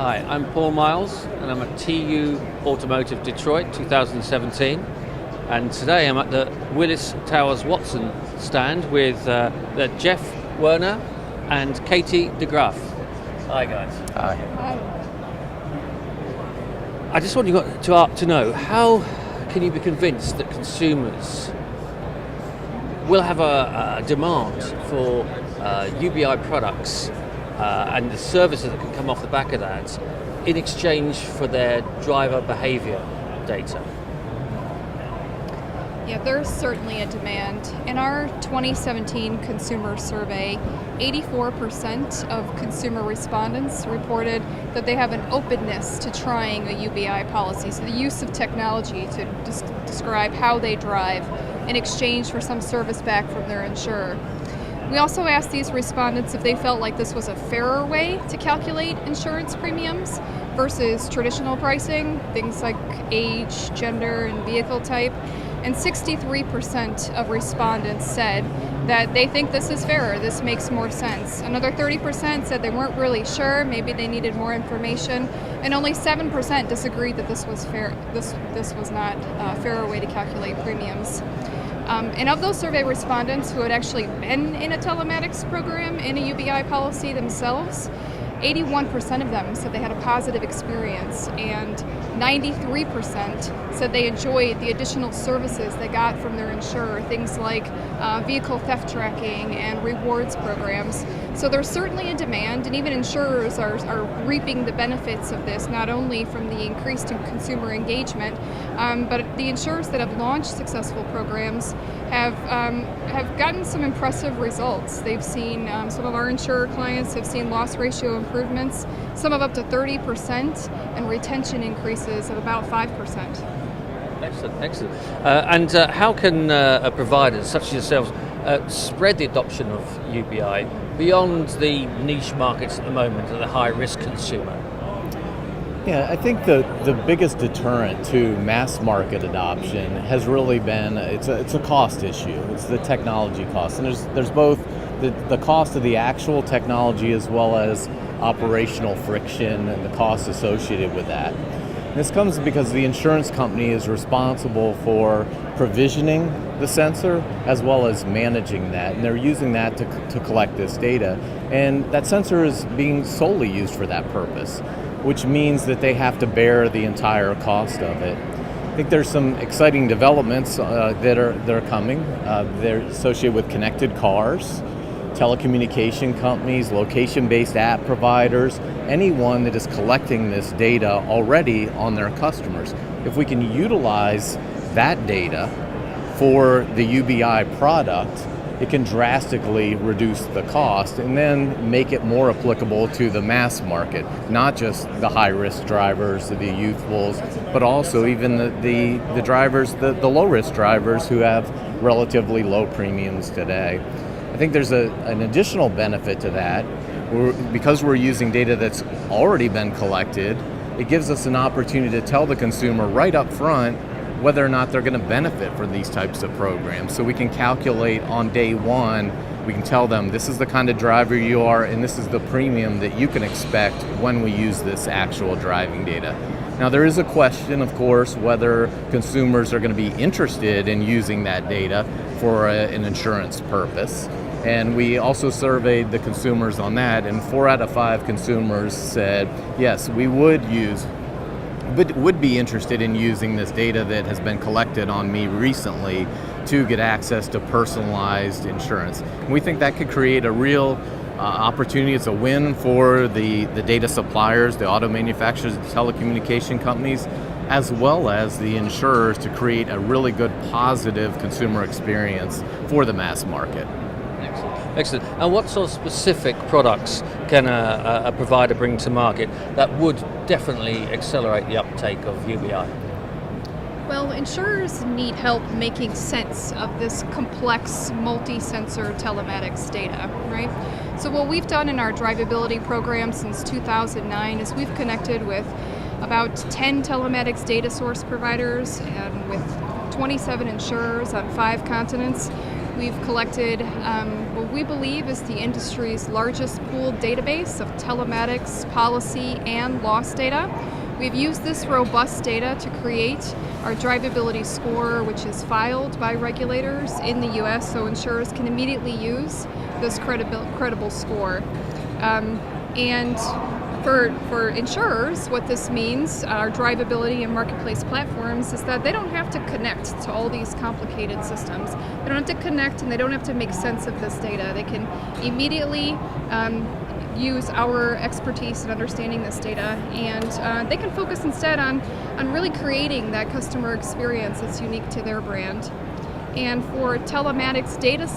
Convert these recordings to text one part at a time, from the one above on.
Hi, I'm Paul Miles, and I'm at TU-Automotive Detroit 2017. And today I'm at the Willis Towers Watson stand with Geoff, Werner, and Katie DeGraaf. Hi, guys. Hi. I just want you to know, how can you be convinced that consumers will have a demand for UBI products and the services that can come off the back of that in exchange for their driver behaviour data? Yeah, there's certainly a demand. In our 2017 consumer survey, 84% of consumer respondents reported that they have an openness to trying a UBI policy, so the use of technology to describe how they drive in exchange for some service back from their insurer. We also asked these respondents if they felt like this was a fairer way to calculate insurance premiums versus traditional pricing, things like age, gender, and vehicle type. And 63% of respondents said that they think this is fairer, this makes more sense. Another 30% said they weren't really sure, maybe they needed more information, and only 7% disagreed that this was fair. This was not a fairer way to calculate premiums. And of those survey respondents who had actually been in a telematics program in a UBI policy themselves, 81% of them said they had a positive experience, and 93% said they enjoyed the additional services they got from their insurer, things like vehicle theft tracking and rewards programs. So there's certainly a demand, and even insurers are reaping the benefits of this, not only from the increased consumer engagement, but the insurers that have launched successful programs have gotten some impressive results. They've seen, some of our insurer clients have seen loss ratio improvements, some of up to 30%, and retention increases of about 5%. Excellent. And how can providers such as yourselves spread the adoption of UBI beyond the niche markets at the moment of the high-risk consumer? Yeah, I think the biggest deterrent to mass market adoption has really been it's a cost issue. It's the technology cost, and there's both the cost of the actual technology as well as operational friction and the costs associated with that. And this comes because the insurance company is responsible for provisioning the sensor as well as managing that, and they're using that to collect this data. And that sensor is being solely used for that purpose, which means that they have to bear the entire cost of it. I think there's some exciting developments that are coming. They're associated with connected cars, telecommunication companies, location-based app providers, anyone that is collecting this data already on their customers. If we can utilize that data for the UBI product, it can drastically reduce the cost and then make it more applicable to the mass market, not just the high-risk drivers, the youthfuls, but also even the drivers, the low-risk drivers who have relatively low premiums today. I think there's an additional benefit to that. Because we're using data that's already been collected, it gives us an opportunity to tell the consumer right up front whether or not they're going to benefit from these types of programs. So we can calculate on day one, we can tell them this is the kind of driver you are and this is the premium that you can expect when we use this actual driving data. Now there is a question, of course, whether consumers are going to be interested in using that data for an insurance purpose. And we also surveyed the consumers on that, and 4 out of 5 consumers said, yes, we would be interested in using this data that has been collected on me recently to get access to personalized insurance. And we think that could create a real opportunity. It's a win for the data suppliers, the auto manufacturers, the telecommunication companies, as well as the insurers, to create a really good positive consumer experience for the mass market. Excellent. And what sort of specific products can a provider bring to market that would definitely accelerate the uptake of UBI? Well, insurers need help making sense of this complex multi-sensor telematics data, right? So what we've done in our drivability program since 2009 is we've connected with about 10 telematics data source providers and with 27 insurers on 5 continents. we've collected what we believe is the industry's largest pooled database of telematics, policy, and loss data. We've used this robust data to create our drivability score, which is filed by regulators in the US, so insurers can immediately use this credible score. And for insurers, what this means, our drivability and marketplace platforms, is that they don't have to connect to all these complicated systems. They don't have to connect and they don't have to make sense of this data. They can immediately use our expertise in understanding this data, and they can focus instead on really creating that customer experience that's unique to their brand. And for telematics data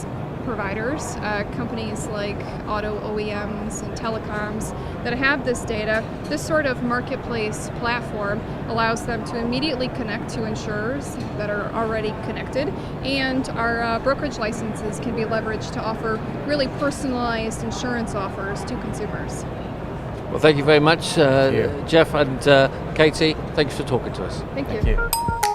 providers, companies like auto OEMs and telecoms that have this data, this sort of marketplace platform allows them to immediately connect to insurers that are already connected, and our brokerage licenses can be leveraged to offer really personalized insurance offers to consumers. Well, thank you very much, you. Geoff and Katie. Thanks for talking to us. Thank you. Thank you.